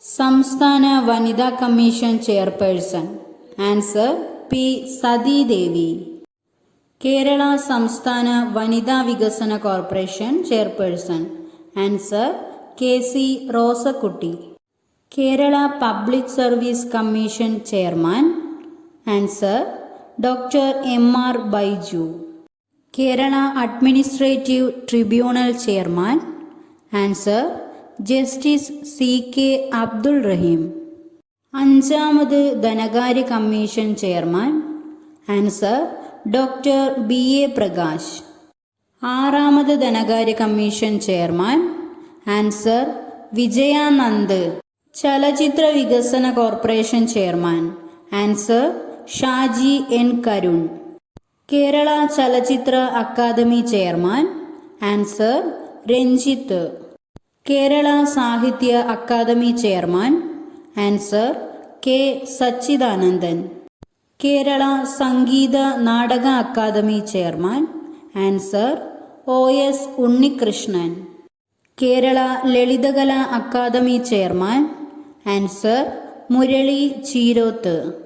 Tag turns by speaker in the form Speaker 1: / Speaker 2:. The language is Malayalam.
Speaker 1: സംസ്ഥാന വനിതാ commission chairperson. Answer P Sathidevi. Kerala സംസ്ഥാന വനിതാ വികസന corporation chairperson. Answer K C Rosakutty. Kerala public service commission chairman. Answer doctor M R Baiju. Kerala administrative tribunal chairman. Answer justice C K Abdul Rahim. അഞ്ചാമത് ധനകാര്യ commission chairman. Answer doctor B A Prakash. ആറാമത് ധനകാര്യ കമ്മീഷൻ ചെയർമാൻ. ആൻസർ വിജയാനന്ദ്. ചലച്ചിത്ര വികസന corporation chairman. Answer Shaji N Karun. Kerala Chalachitra academy chairman. Answer Ranjith. Kerala Sahitya academy chairman. Answer K Sachidanandan. Kerala Sangeetha Nataka academy chairman. Answer O S Unnikrishnan. Kerala Lalithakala academy chairman. Answer Murali Cheeroth.